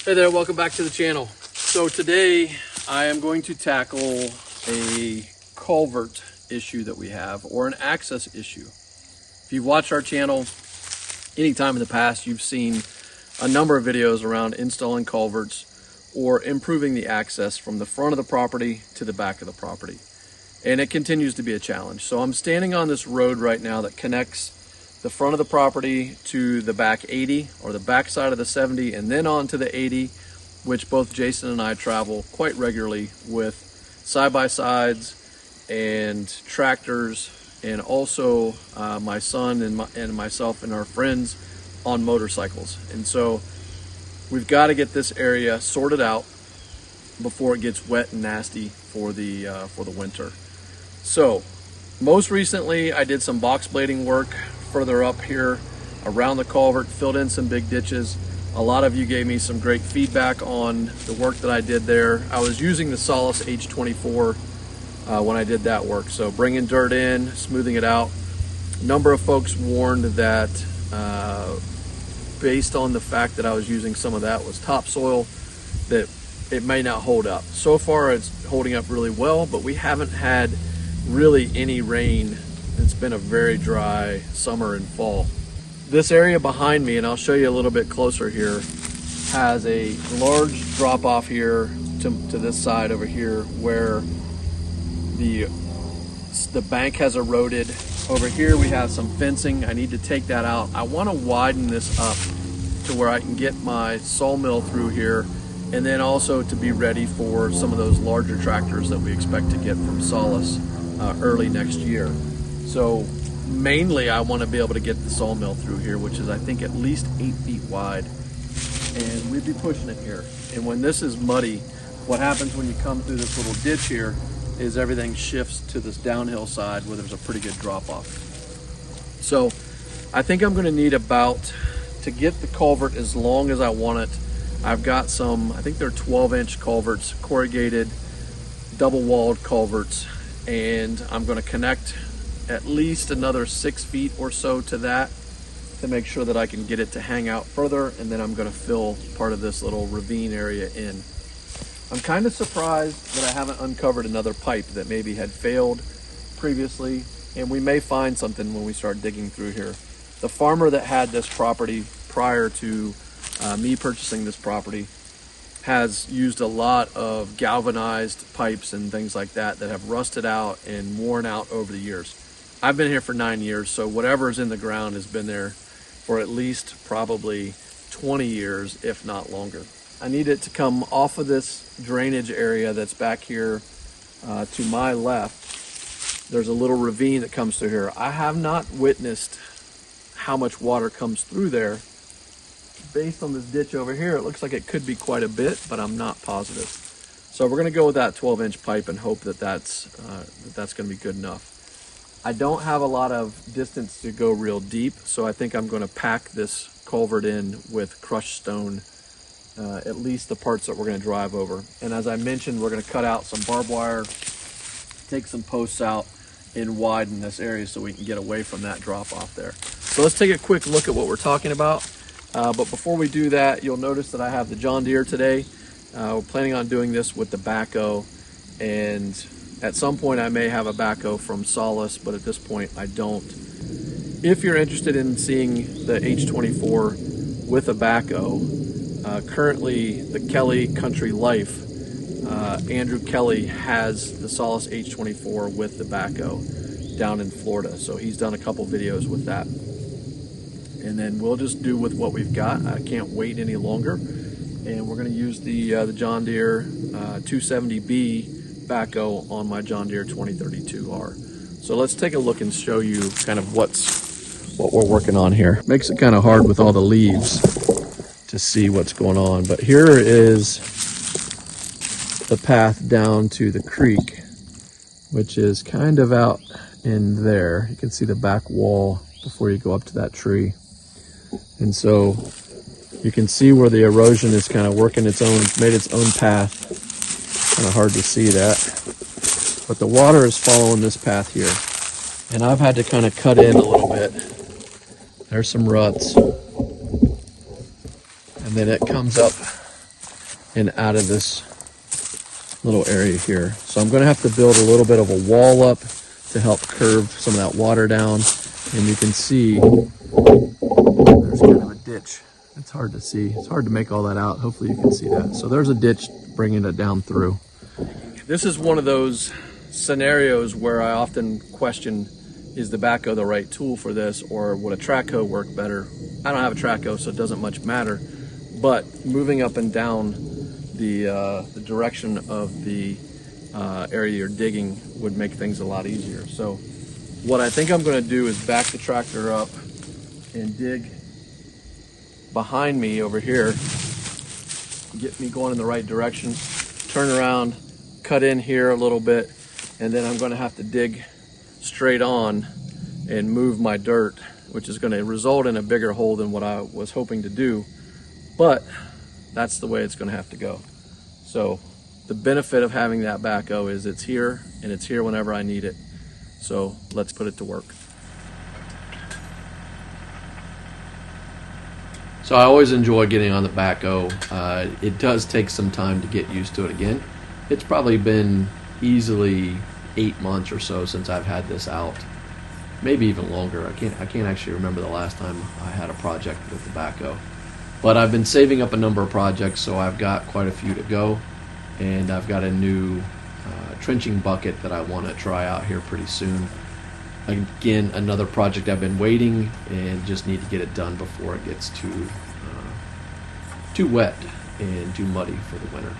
Hey there, welcome back to the channel. So today I am going to tackle a culvert issue that we have, or an access issue. If you've watched our channel anytime in the past, you've seen a number of videos around installing culverts or improving the access from the front of the property to the back of the property. And it continues to be a challenge. So I'm standing on this road right now that connects the front of the property to the back 80, or the back side of the 70, and then on to the 80, which both Jason and I travel quite regularly with side-by-sides and tractors, and also my son and myself and our friends on motorcycles. And so we've got to get this area sorted out before it gets wet and nasty for the winter. So most recently I did some box blading work further up here around the culvert, filled in some big ditches. A lot of you gave me some great feedback on the work that I did there. I was using the Solus H24 when I did that work. So bringing dirt in, smoothing it out. A number of folks warned that based on the fact that I was using some of that was topsoil, that it may not hold up. So far it's holding up really well, but we haven't had really any rain. It's been a very dry summer and fall. This area behind me, and I'll show you a little bit closer here, has a large drop off here to this side over here where the bank has eroded. Over here we have some fencing. I need to take that out. I want to widen this up to where I can get my sawmill through here, and then also to be ready for some of those larger tractors that we expect to get from Solus early next year. So mainly I want to be able to get the sawmill through here, which is I think at least 8 feet wide, and we'd be pushing it here. And when this is muddy, what happens when you come through this little ditch here is everything shifts to this downhill side where there's a pretty good drop off. So I think I'm going to need about, to get the culvert as long as I want it, I've got some, I think they're 12-inch culverts, corrugated, double-walled culverts, and I'm going to connect at least another 6 feet or so to that to make sure that I can get it to hang out further, and then I'm going to fill part of this little ravine area in. I'm kind of surprised that I haven't uncovered another pipe that maybe had failed previously, and we may find something when we start digging through here. The farmer that had this property prior to me purchasing this property has used a lot of galvanized pipes and things like that that have rusted out and worn out over the years. I've been here for 9 years, so whatever's in the ground has been there for at least probably 20 years, if not longer. I need it to come off of this drainage area that's back here to my left. There's a little ravine that comes through here. I have not witnessed how much water comes through there. Based on this ditch over here, it looks like it could be quite a bit, but I'm not positive. So we're going to go with that 12-inch pipe and hope that that's going to be good enough. I don't have a lot of distance to go real deep, so I think I'm going to pack this culvert in with crushed stone, at least the parts that we're going to drive over. And as I mentioned, we're going to cut out some barbed wire, take some posts out, and widen this area so we can get away from that drop off there. So let's take a quick look at what we're talking about. But before we do that, you'll notice that I have the John Deere today. We're planning on doing this with the Backhoe, and at some point I may have a Backhoe from Solus, but at this point I don't. If you're interested in seeing the H24 with a Backhoe, currently the Kelly Country Life, Andrew Kelly has the Solus H24 with the Backhoe down in Florida. So he's done a couple videos with that. And then we'll just do with what we've got. I can't wait any longer. And we're going to use the John Deere 270B Backhoe on my John Deere 2032R. So let's take a look and show you kind of what we're working on here. Makes it kind of hard with all the leaves to see what's going on. But here is the path down to the creek, which is kind of out in there. You can see the back wall before you go up to that tree. And so you can see where the erosion is kind of working its own, made its own path. Kind of hard to see that. But the water is following this path here. And I've had to kind of cut in a little bit. There's some ruts. And then it comes up and out of this little area here. So I'm going to have to build a little bit of a wall up to help curve some of that water down. And you can see there's kind of a ditch. It's hard to see. It's hard to make all that out. Hopefully you can see that. So there's a ditch bringing it down through. This is one of those scenarios where I often question, is the backhoe the right tool for this, or would a track hoe work better? I don't have a track hoe, so it doesn't much matter. But moving up and down the direction of the area you're digging would make things a lot easier. So what I think I'm going to do is back the tractor up and dig behind me over here, get me going in the right direction, turn around, cut in here a little bit, and then I'm going to have to dig straight on and move my dirt, which is going to result in a bigger hole than what I was hoping to do, but that's the way it's going to have to go. So the benefit of having that backhoe is it's here, and it's here whenever I need it. So let's put it to work. So I always enjoy getting on the backhoe. It does take some time to get used to it again. It's probably been easily 8 months or so since I've had this out. Maybe even longer. I can't actually remember the last time I had a project with the backhoe. But I've been saving up a number of projects, so I've got quite a few to go. And I've got a new trenching bucket that I want to try out here pretty soon. Again, another project I've been waiting and just need to get it done before it gets too wet and too muddy for the winter.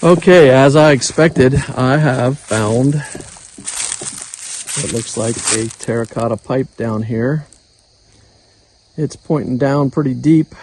Okay, as I expected, I have found what looks like a terracotta pipe down here. It's pointing down pretty deep.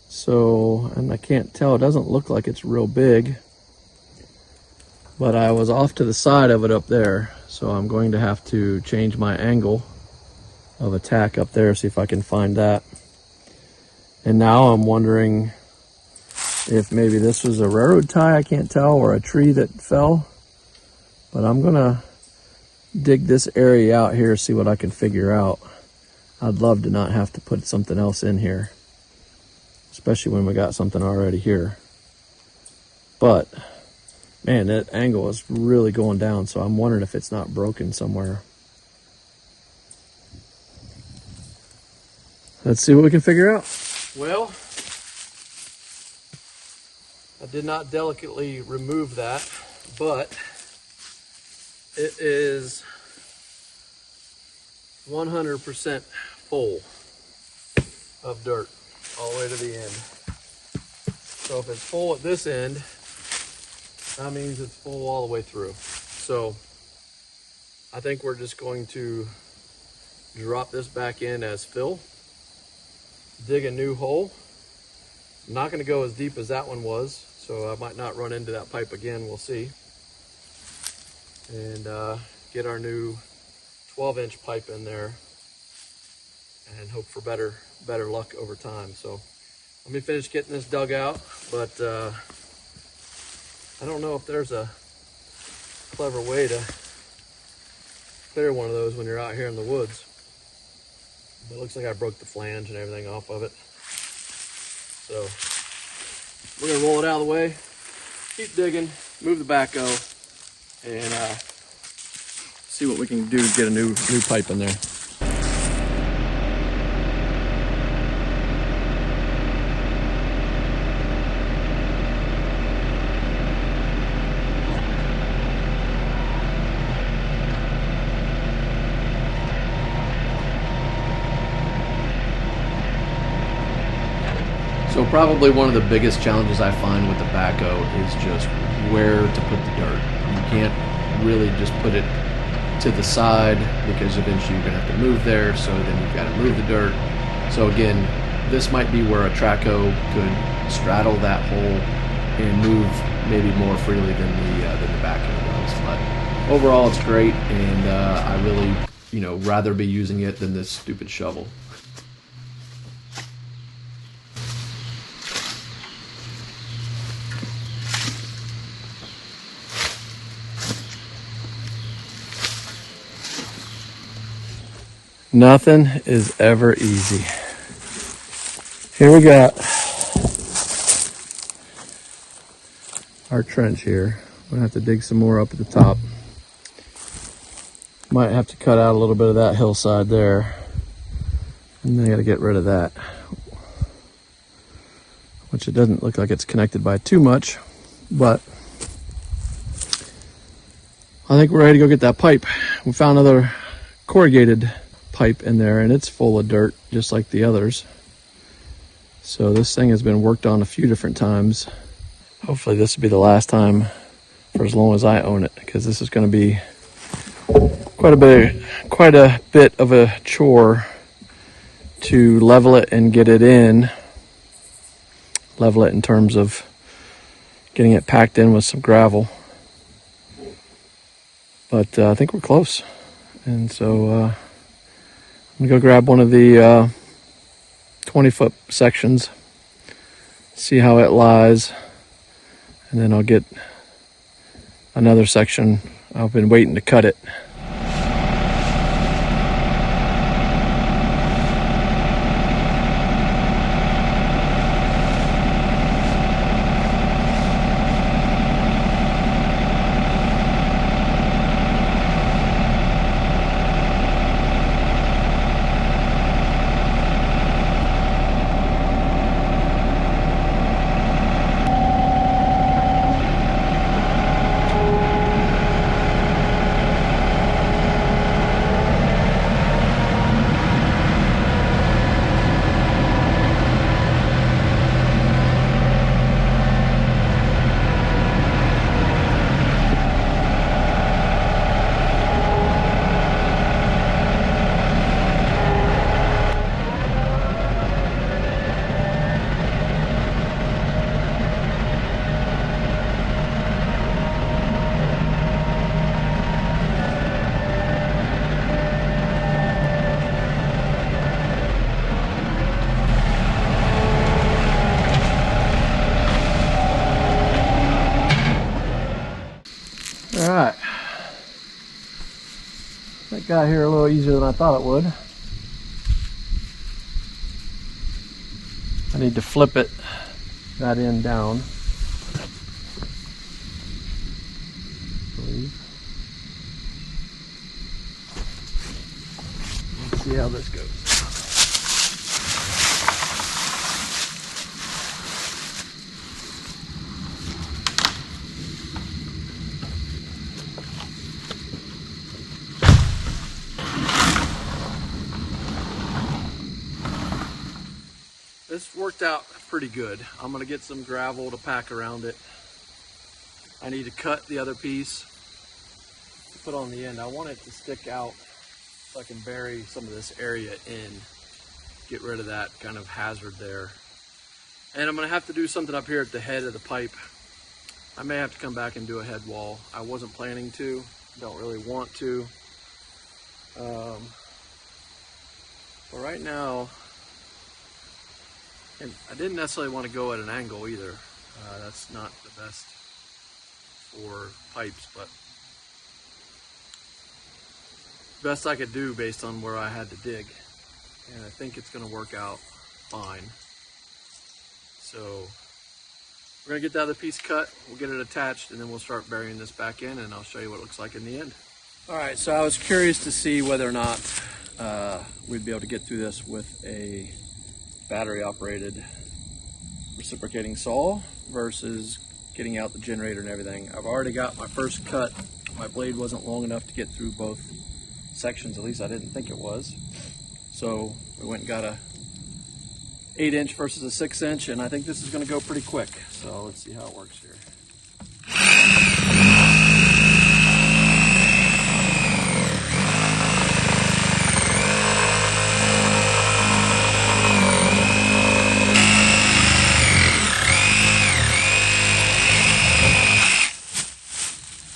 So, and I can't tell, it doesn't look like it's real big. But I was off to the side of it up there. So I'm going to have to change my angle of attack up there, see if I can find that. And now I'm wondering if maybe this was a railroad tie, I can't tell, or a tree that fell. But I'm gonna dig this area out here, see what I can figure out. I'd love to not have to put something else in here, especially when we got something already here. But man, that angle is really going down, so I'm wondering if it's not broken somewhere. Let's see what we can figure out. Well, I did not delicately remove that, but it is 100% full of dirt all the way to the end. So if it's full at this end, that means it's full all the way through. So I think we're just going to drop this back in as fill, dig a new hole. I'm not going to go as deep as that one was, so I might not run into that pipe again. We'll see. And get our new 12-inch pipe in there and hope for better luck over time. So let me finish getting this dug out, but I don't know if there's a clever way to clear one of those when you're out here in the woods. But it looks like I broke the flange and everything off of it. So we're gonna roll it out of the way, keep digging, move the backhoe, and see what we can do to get a new pipe in there. So probably one of the biggest challenges I find with the backhoe is just where to put the dirt. You can't really just put it to the side because eventually you're gonna have to move there, so then you've got to move the dirt. So again, this might be where a track hoe could straddle that hole and move maybe more freely than the backhoe does. But overall, it's great, and I really, rather be using it than this stupid shovel. Nothing is ever easy. Here we got our trench here. I'm gonna have to dig some more up at the top. Might have to cut out a little bit of that hillside there. And then I gotta get rid of that, which it doesn't look like it's connected by too much, but I think we're ready to go get that pipe. We found another corrugated pipe in there, and it's full of dirt just like the others. So this thing has been worked on a few different times. Hopefully this will be the last time for as long as I own it, because this is going to be quite a bit of a chore to level it and get it in. Level it in terms of getting it packed in with some gravel. But I think we're close, and so I'm gonna go grab one of the 20-foot sections, see how it lies, and then I'll get another section. I've been waiting to cut it. All right, that got here a little easier than I thought it would. I need to flip it, that end down, I believe. Let's see how this goes. This worked out pretty good. I'm gonna get some gravel to pack around it. I need to cut the other piece put on the end, I want it to stick out so I can bury some of this area in, get rid of that kind of hazard there. And I'm gonna have to do something up here at the head of the pipe. I may have to come back and do a head wall. I wasn't planning to, don't really want to. But right now, and I didn't necessarily want to go at an angle either. That's not the best for pipes, but best I could do based on where I had to dig. And I think it's gonna work out fine. So we're gonna get the other piece cut, we'll get it attached, and then we'll start burying this back in, and I'll show you what it looks like in the end. All right, so I was curious to see whether or not we'd be able to get through this with a battery operated reciprocating saw versus getting out the generator and everything. I've already got my first cut. My blade wasn't long enough to get through both sections, at least I didn't think it was. So we went and got a 8-inch versus a 6-inch, and I think this is going to go pretty quick. So let's see how it works here.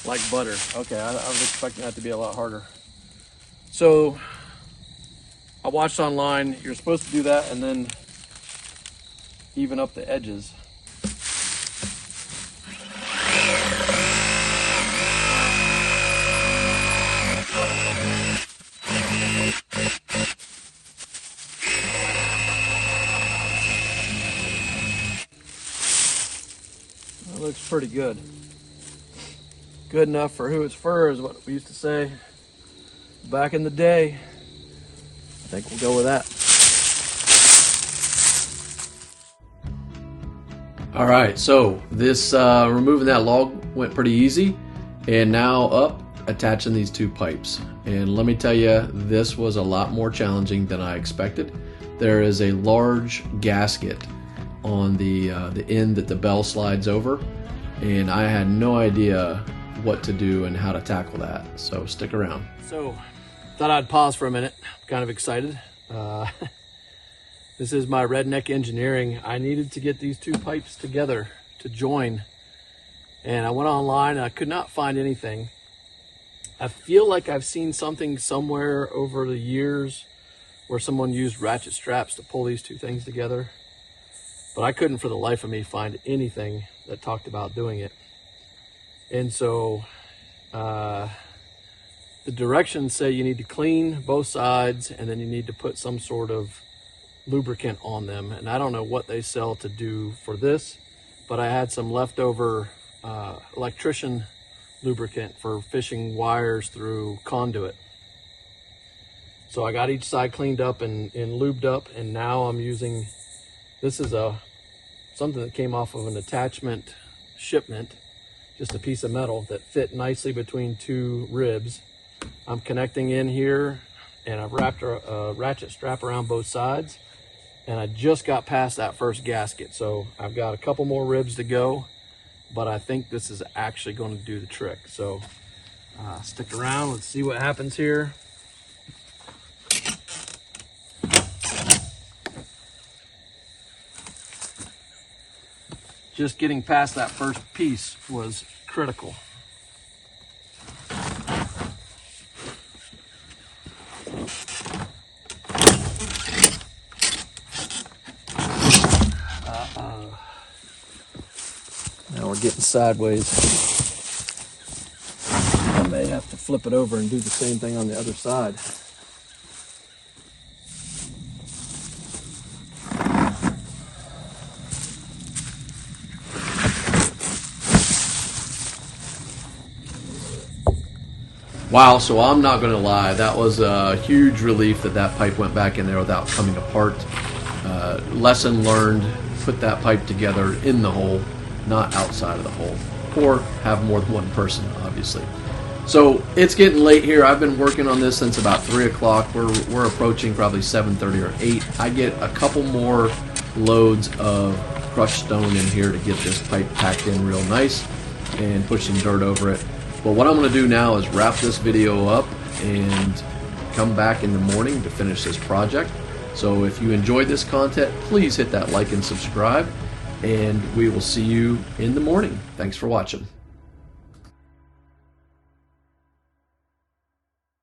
Like butter. Okay, I was expecting that to be a lot harder. So I watched online, you're supposed to do that and then even up the edges. That looks pretty good. Good enough for who it's for is what we used to say back in the day. I think we'll go with that. All right, so this removing that log went pretty easy, and now up attaching these two pipes. And let me tell you, this was a lot more challenging than I expected. There is a large gasket on the end that the bell slides over, and I had no idea what to do and how to tackle that. So stick around. So thought I'd pause for a minute. I'm kind of excited. This is my redneck engineering. I needed to get these two pipes together to join, and I went online and I could not find anything. I feel like I've seen something somewhere over the years where someone used ratchet straps to pull these two things together, but I couldn't for the life of me find anything that talked about doing it. And so the directions say you need to clean both sides, and then you need to put some sort of lubricant on them. And I don't know what they sell to do for this, but I had some leftover electrician lubricant for fishing wires through conduit. So I got each side cleaned up and lubed up, and now I'm using, this is something that came off of an attachment shipment, just a piece of metal that fit nicely between two ribs. I'm connecting in here, and I've wrapped a ratchet strap around both sides, and I just got past that first gasket. So I've got a couple more ribs to go, but I think this is actually going to do the trick. So stick around, let's see what happens here. Just getting past that first piece was critical. Now we're getting sideways. I may have to flip it over and do the same thing on the other side. Wow, so I'm not going to lie, that was a huge relief that that pipe went back in there without coming apart. Lesson learned, put that pipe together in the hole, not outside of the hole, or have more than one person, obviously. So it's getting late here. I've been working on this since about 3 o'clock. We're approaching probably 7:30 or 8. I get a couple more loads of crushed stone in here to get this pipe packed in real nice and push some dirt over it. But what I'm going to do now is wrap this video up and come back in the morning to finish this project. So if you enjoyed this content, please hit that like and subscribe, and we will see you in the morning. Thanks for watching.